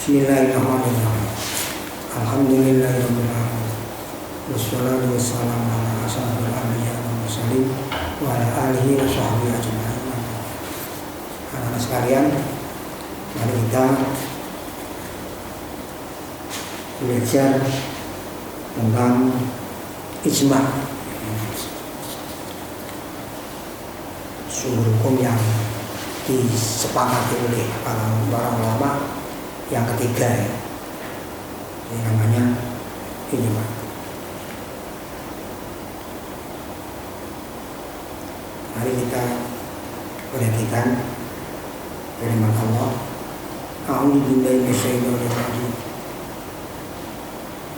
Bismillahirrahmanirrahim. Alhamdulillahirabbil alamin. Wassalatu wassalamu ala asyrofil anbiya'i wal mursalin wa ala alihi wa sahbihi ajma'in. Anak-anak sekalian, mari kita belajar tentang ijma', sumber hukum yang disepakati oleh para ulama yang ketiga, ini namanya ijma'. Mari kita perhatikan firman Allah. A'udzu billahi minasyaitonir rajim.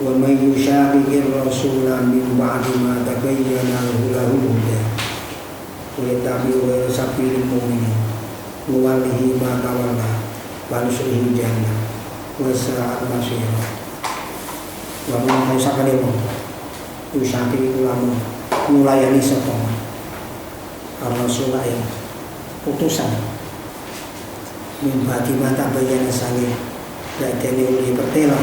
Wa may yushaqiqir rasula min ba'di ma tabayyana lahul huda wa yattabi' ghayra sabilil mu'minin nuwallihi ma tawalla wa nuslihi jahannam wa sa'at masira. Wa man yushaqiqir ulama nulayani sapa Rasulullah yang utusan membagi mata bayan sange dadene uli pertela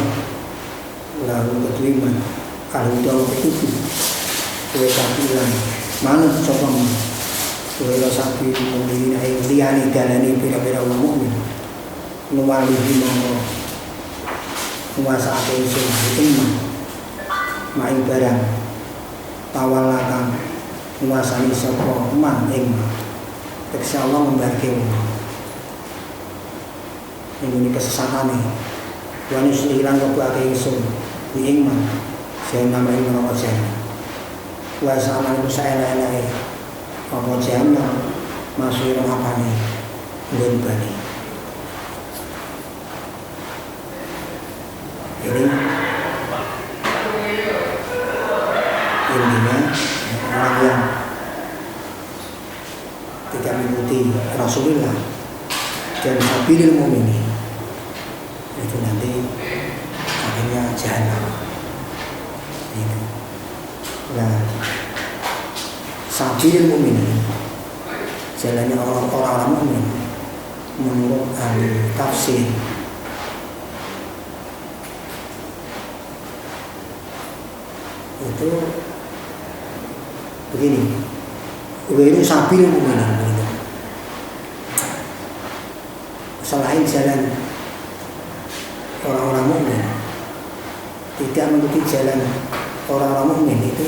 lalu ketuiman kalau dawa itu kue kapilan manut sopong kue sapi mungkin air liani dalani pira-pira orang mukmin nuwali himono kuasa atensi iman main barang tawalakan menguasai sapa man ing teksa Allah membarke ini kesesatane wa nuslilan kebake ingsun ing man sing namae neraka jahanam wa sa'alan saela-elae apa jahanam masih apane nggon bali. Ini intinya orang yang tidak mengikuti Rasulullah dan sabilil mu'minin itu nanti akhirnya jahanam. Itu. Nah, sabilil mu'minin jalannya orang-orang mukmin menurut ahli tafsir itu begini, itu sabil mu'minin gitu. Selain jalan orang-orang mukmin, tidak mengikuti jalan orang-orang mukmin itu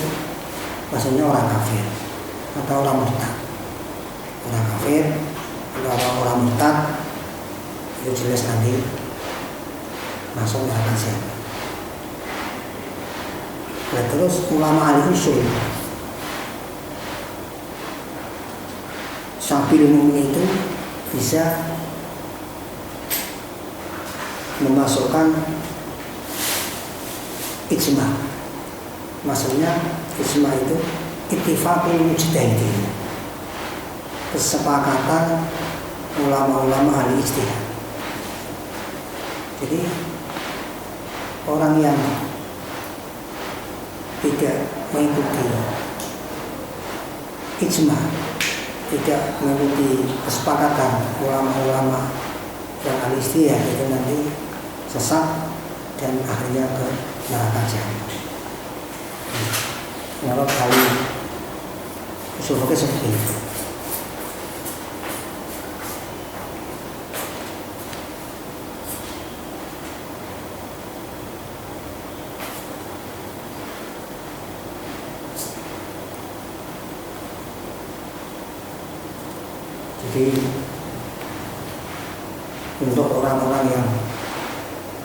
maksudnya orang kafir atau orang murtad. Orang kafir atau orang murtad itu jelas nanti masuk neraka jahanam. Nah, terus ulama ahli usul sabil mu'min itu bisa memasukkan ijma'. Maksudnya ijma' itu ittifaqul mujtahidin, kesepakatan ulama-ulama ahli ijtihad. Jadi orang yang tidak mengikuti ijma', tidak mengikuti kesepakatan ulama-ulama yang ahli ijtihad itu nanti sesat dan akhirnya ke neraka jahanam. Menurut kali usul fikih seperti itu. Jadi untuk orang-orang yang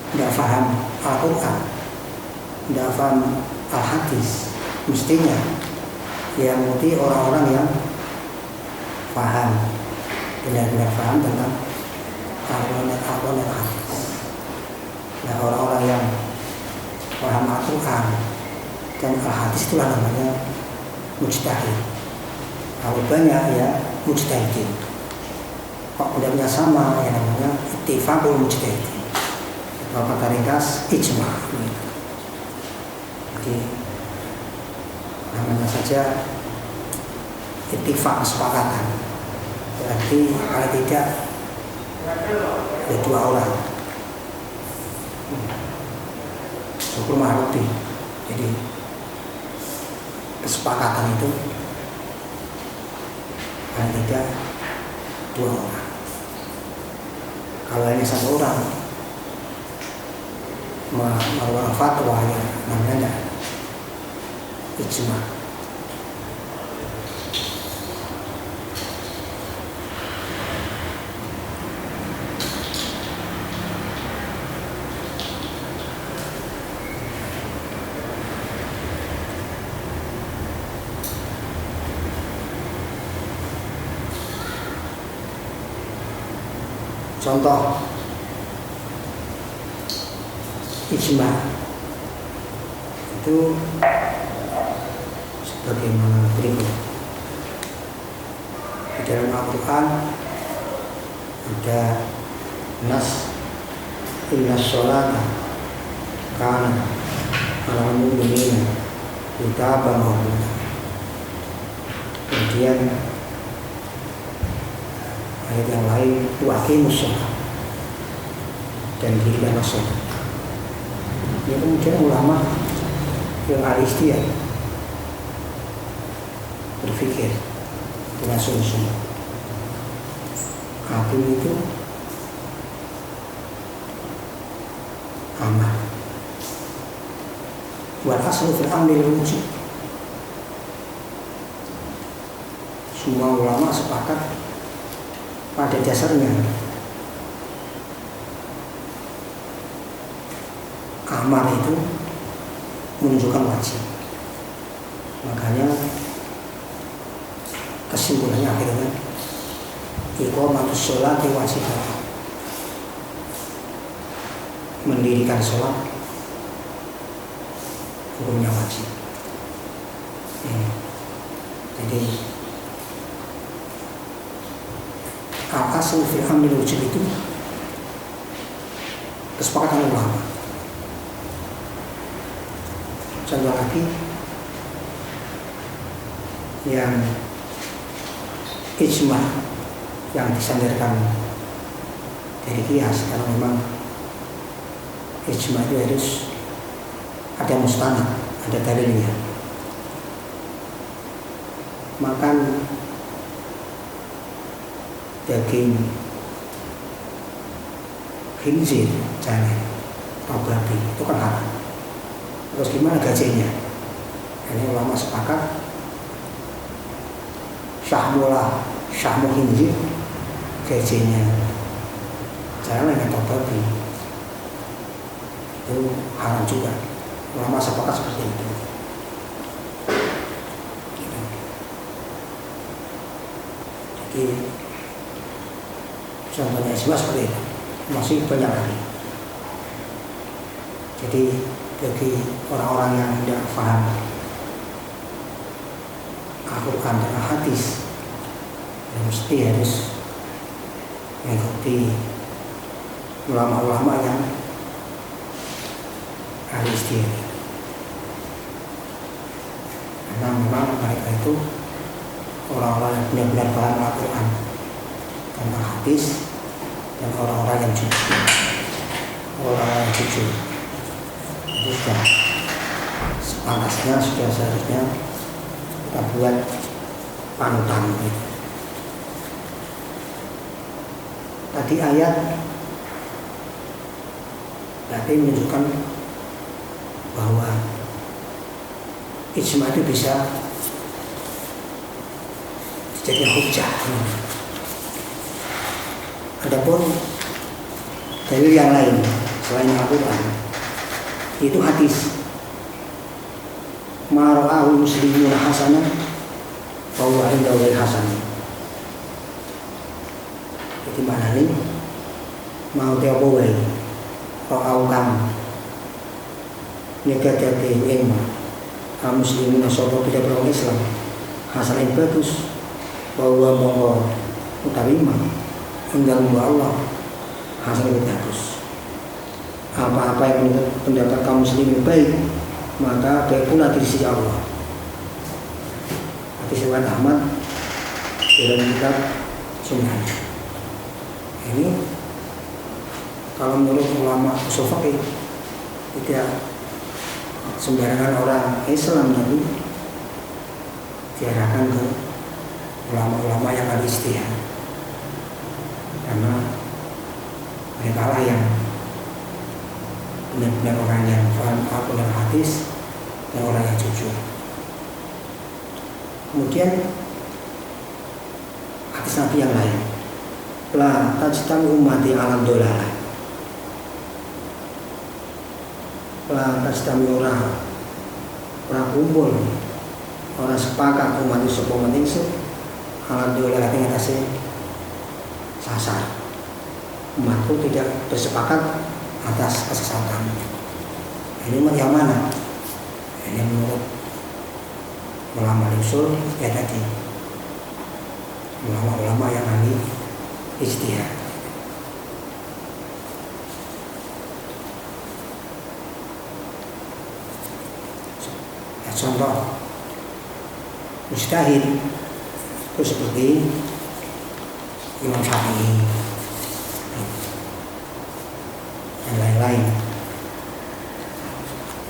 tidak paham Al-Quran, tidak paham Al-Hadis, mestinya yang mesti orang-orang yang paham, benar-benar paham tentang Al-Quran dan Al-Hadis. Nah, orang-orang yang paham Al-Quran dan Al-Hadis itulah namanya mujtahid. Kalau banyak ya mujtahidin. Kok bedanya sama, yang namanya ittifaqul mujtahidin. Kalau kata ringkas ijma'. Jadi namanya saja ittifaq, kesepakatan. Berarti kalau tidak ada dua orang syukur ma'ruf. Jadi kesepakatan itu paling tidak 2 orang. Kalau hanya 1 orang mengeluarkan fatwa yang namanya ijma. Contoh ijma itu sebagaimana berikut. Di dalam Al-Quran ada nas inna sholata kana alal mu'minina kitaban mawquta. Kemudian ayat yang lain waqimus sholat dan dirikanlah sholat. Ya, kemudian ulama yang al-istihad berpikir dengan sungguh-sungguh, hakim itu amal. Wal aslu fil amri wujud. Semua ulama sepakat pada dasarnya amal itu menunjukkan wajib. Makanya kesimpulannya akhirnya iqamatus sholati wajibah, mendirikan sholat hukumnya wajib. Jadi al-aslu fil amri wujub itu kesepakatan ulama. Contoh lagi yang ijma yang disandarkan dari qiyas, karena memang ijma itu harus ada mustanad, ada dalilnya. Makan daging khinzir, jangan atau babi itu kan haram. Terus gimana gajinya? Ini ulama sepakat syahmu khinzir, gajinya jangan atau babi itu haram juga. Ulama sepakat seperti itu. Jadi contohnya ijma seperti itu, masih banyak lagi. Jadi bagi orang-orang yang tidak paham Al-Quran dan hadis, ya mesti harus mengikuti ulama-ulama yang ahli istihad. Karena memang mereka itu orang-orang yang benar-benar paham Al-Quran dan hadis, dan orang-orang yang jujur, orang-orang yang jujur. Itu sudah sepantasnya, sudah seharusnya kita buat panutan. Tadi ayat berarti menunjukkan bahwa ijma itu bisa dijadikan hujjah. Adapun dalil yang lain selain Al-Quran itu hadis. Ma ra'ahu muslimun hasanah wa huwa indahu hasan. Jadi mana ini mau tiap wae ra'au kam negatif ing muslimun sapa tidak beragama Islam hasan yang bagus wa huwa monggo utawi tinggal Allah hasil yang bagus. Apa-apa yang menurut pendapat kaum muslimin baik, maka baik pula di sisi Allah. Hadis riwayat Ahmad dalam kitab Sunnah. Ini kalau menurut ulama ushul fiqh tidak sembarangan orang Islam tapi diarahkan ke ulama-ulama yang ahli ijtihad, karena mereka lah yang benar-benar orang yang paham Al-Quran hadis dan orang yang jujur. Kemudian hadis Nabi yang lain, la tajtami ummati ala dolalah, la tajtami orang kumpul, orang sepakat umat itu sebuah manusia ala dolalah yang atasnya sasar. Umatku tidak bersepakat atas kesesatan. Ini umat yang mana? Ini menurut ulama usul ya tadi, ulama-ulama yang ahli ijtihad. Ya, contoh mujtahid itu seperti Imam Syafi'i dan lain-lain.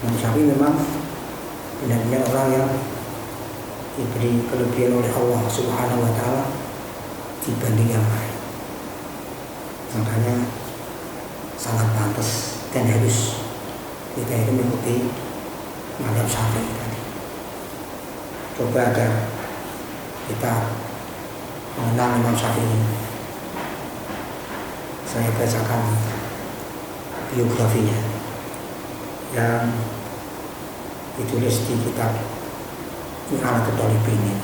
Imam Syafi'i memang benar-benar orang yang diberi kelebihan oleh Allah Subhanahu wa Ta'ala dibanding yang lain. Makanya sangat pantas dan harus kita itu mengikuti mazhab Syafi'i tadi. Coba agar kita mengenal Imam Syafi'i. Saya bacakan biografinya yang ditulis di kitab I'anatul Talibin ini.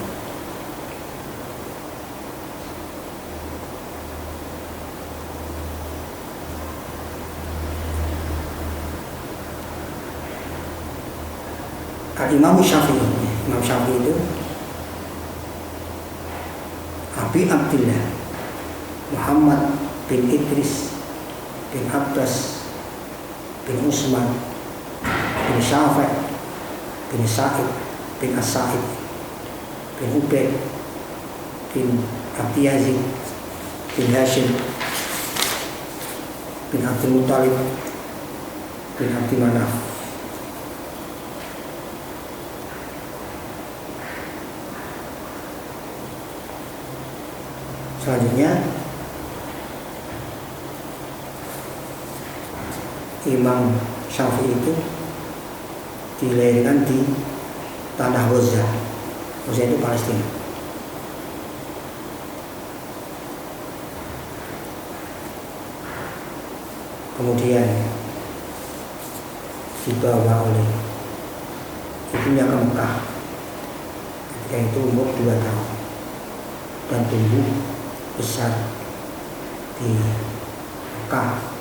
Imam Syafi'i, Imam Syafi'i itu Abi Abdillah Muhammad bin Idris bin Abbas bin Usman bin Syafi' bin Sa'id bin As-Sa'id bin Ubaid bin Abdi Yazid bin Hashim bin Abdul Muttalib bin Abdi Manaf. Selanjutnya Imam Syafi'i itu dilahirkan di tanah Gaza. Gaza itu Palestina. Kemudian dibawa oleh ibunya ke Mekah ketika itu umur 2 tahun dan tumbuh besar di Mekah.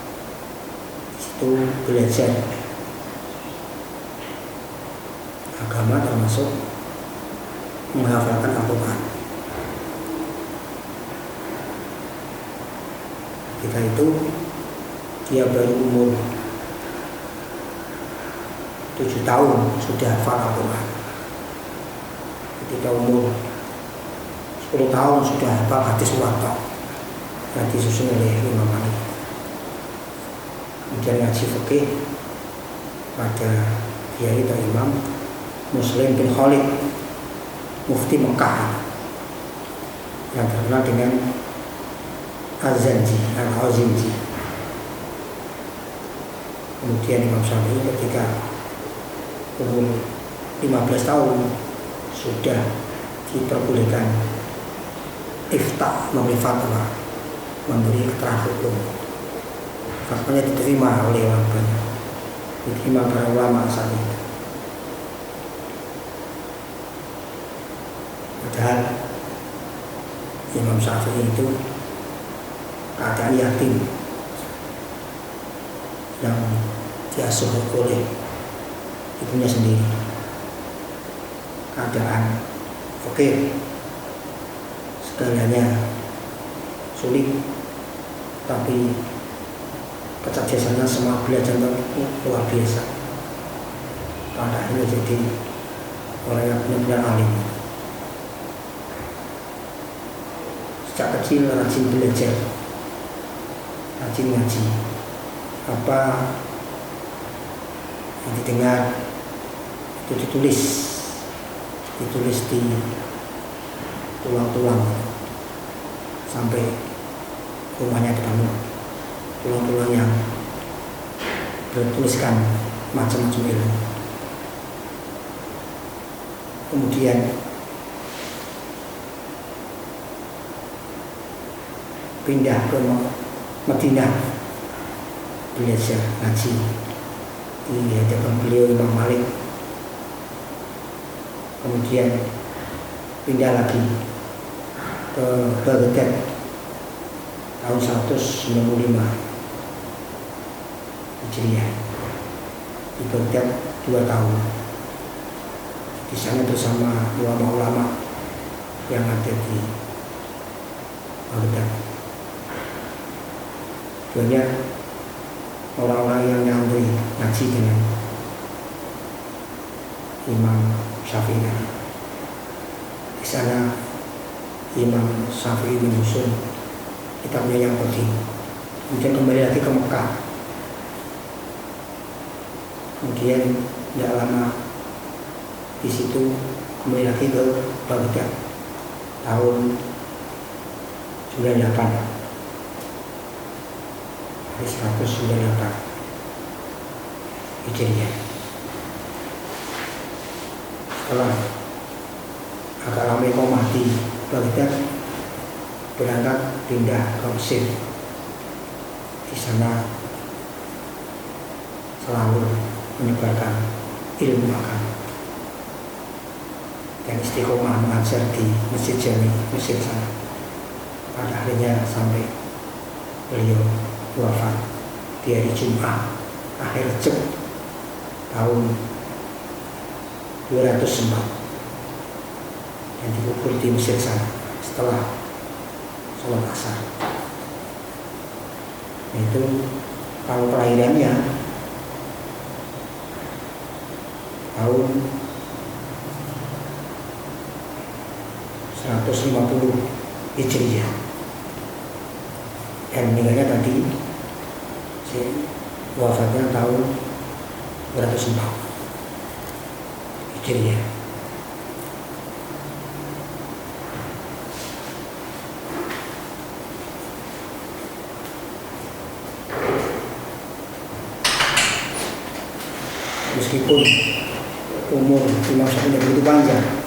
Itu belajar agama termasuk menghafalkan Al-Quran. Ketika itu dia baru umur 7 tahun sudah hafal Al-Quran. Ketika umur 10 tahun sudah hafal hadis muwatta yang disusun oleh Imam Malik. Kemudian ngaji fikih pada kiai atau Imam Muslim bin Khalid, mufti Mekah yang terkenal dengan Az-Zanji, Al-Azinji. Kemudian Imam Syafi'i ketika umur 15 tahun sudah diperbolehkan ifta, memberi fatwa, memberi keterangan hukum. Fatwanya diterima oleh orang banyak, diterima para ulama saat itu. Padahal Imam Syafi'i itu keadaan yatim yang diasuh oleh ibunya sendiri. Keadaan fakir, segalanya sulit, tapi kecerdasannya semua belajar luar biasa. Pada akhirnya jadi orang yang benar-benar alim. Sejak kecil rajin belajar, rajin ngaji. Apa yang didengar itu ditulis di tulang-tulang sampai rumahnya dibangun, tulang-tulang yang bertuliskan macam-macam ilmu. Kemudian pindah ke Madinah belajar ngaji di hadapan beliau Imam Malik. Kemudian pindah lagi ke Baghdad tahun 195 Hijriah. Di Baghdad 2 tahun. Di sana bersama ulama-ulama yang ada di Baghdad. Banyak orang-orang yang nyambung ngaji dengan Imam Syafi'i. Di sana Imam Syafi'i menyusun kitabnya yang penting. Kemudian kembali lagi ke Mekah. Kemudian tidak lama di situ kembali lagi ke Baghdad tahun 98. 198 Hijriah. Setelah agak lama iqamah di Baghdad, berangkat pindah ke Mesir. Di sana selalu menyebarkan ilmu agama dan istiqomah mengajar di Masjid Jami Mesir sana. Pada akhirnya sampai beliau wafat di hari Jumat akhir Rejab tahun 204 dan dikubur di Mesir sana setelah sholat asar. Itu kalau kelahirannya tahun 150 Hijriah dan meninggalnya tadi wafatnya tahun 204 Hijriah. Meskipun umur Imam Syafi'i begitu panjang,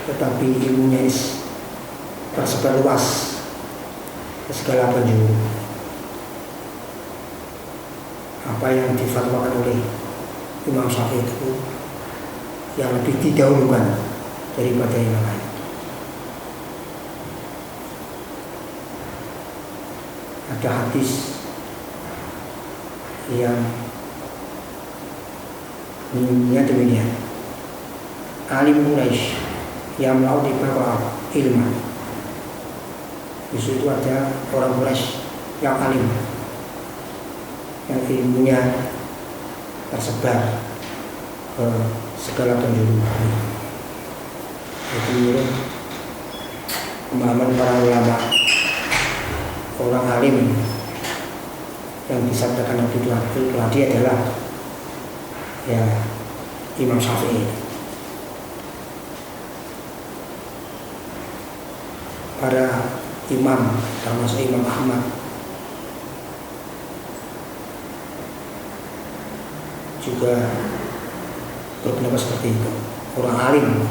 tetapi ilmunya tersebar luas ke segala penjuru. Apa yang difatwakan oleh Imam Syafi'i itu yang lebih didahulukan daripada yang lain. Ada hadis yang bunyinya demikian: alim Quraisy yang mau dibawa ilmu. Di situ ada orang Quraisy yang alim, yang ilmunya tersebar ke segala penjuru. Jadi menurut pemahaman para ulama, orang alim yang disabdakan Nabi tadi adalah ya Imam Syafi'i. Para imam termasuk Imam Ahmad juga berpendapat seperti itu. Orang alim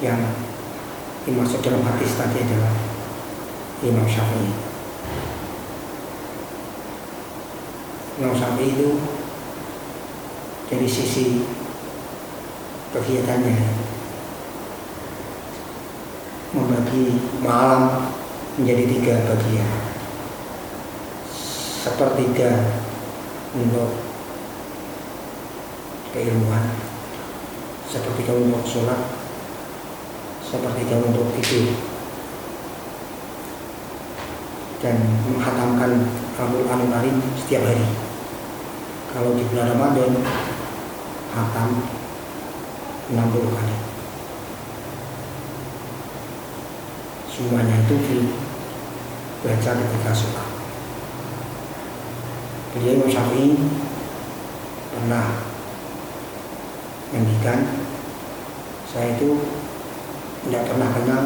yang dimaksud dalam hadis tadi adalah Imam Syafi'i. Imam Syafi'i itu dari sisi kegiatannya membagi malam menjadi 3 bagian. Sepertiga untuk keilmuan, sepertiga untuk sholat, sepertiga untuk tidur, dan menghatamkan Al-Qur'anul Karim setiap hari. Kalau di bulan Ramadan hatam 60 kali. Semuanya itu dibaca ketika sholat. Beliau Imam Syafi'i pada pernah mendikan, saya itu tidak pernah kenal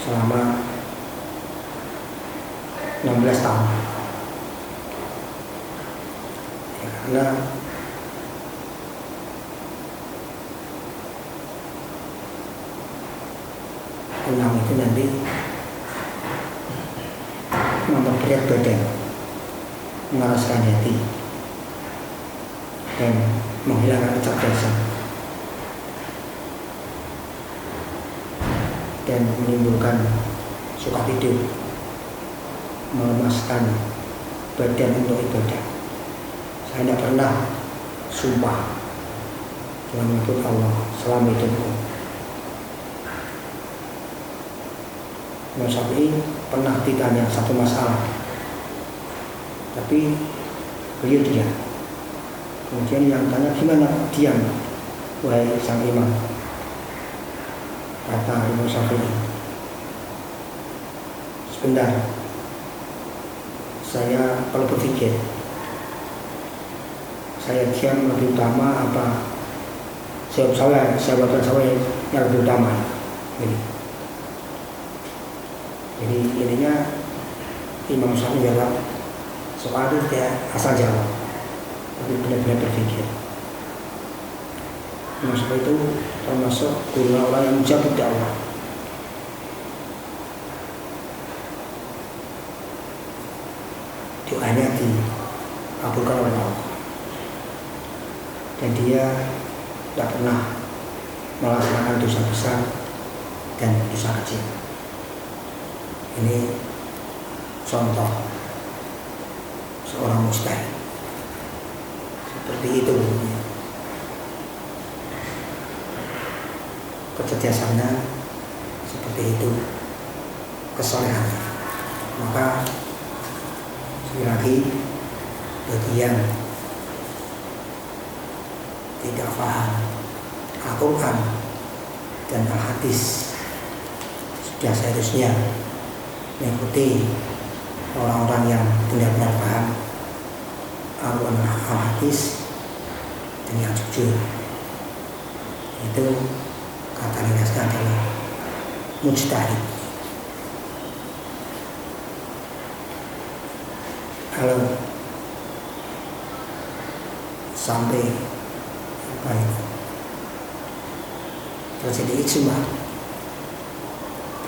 selama 16 tahun. Ya, karena pulang itu nanti memperberat badan, mengeraskan hati, dan menghilangkan kecerdasan, dan menimbulkan suka hidup, melemaskan badan untuk ibadah. Saya tidak pernah sumpah dengan menyebut Allah selama hidupku. Imam Syafi'i pernah ditanya satu masalah, tapi beliau diam. Kemudian yang tanya, gimana? Diam, wahai sang imam. Kata Imam Syafi'i, sebentar, saya kalau berpikir, saya diam lebih utama apa jawaban saya yang lebih utama. Jadi intinya Imam Syafi'i jawab soal itu tidak asal jawab, tapi benar-benar berpikir. Imam Syafi'i itu termasuk guru orang yang mujabud dakwah. Doanya dikabulkan oleh Allah, dan dia tidak pernah melaksanakan dosa besar dan dosa kecil. Ini contoh seorang mujtahid seperti itu. Kecerdasannya seperti itu, kesolehan. Maka sekali lagi, bagi yang tidak paham Al-Quran dan Al-Hadis, sudah seharusnya mengikuti orang-orang yang benar-benar paham Al-Quran dan Al-Hadis dan yang jujur. Itu kata dinasnya adalah mujtahid. Kalau sampai apa itu terjadi ijma,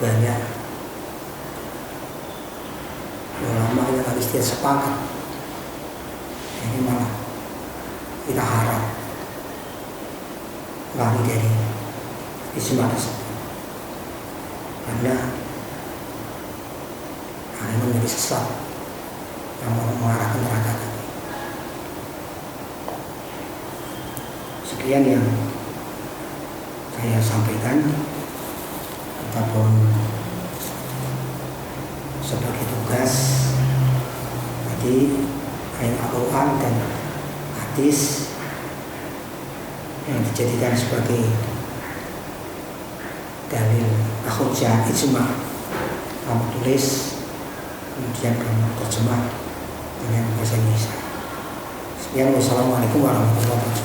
banyak ulama yang harus dia sepakat, ini malah kita harap lari dari ijma tersebut, karena akan menjadi sesat yang mengarah ke neraka tadi. Sekian yang saya sampaikan, ataupun sebagai tugas tadi ayat Al-Quran dan hadis yang dijadikan sebagai dalil hujjah ijma, kamu tulis, kemudian kamu terjemah dengan bahasa Indonesia. Sekian, wassalamualaikum warahmatullahi wabarakatuh.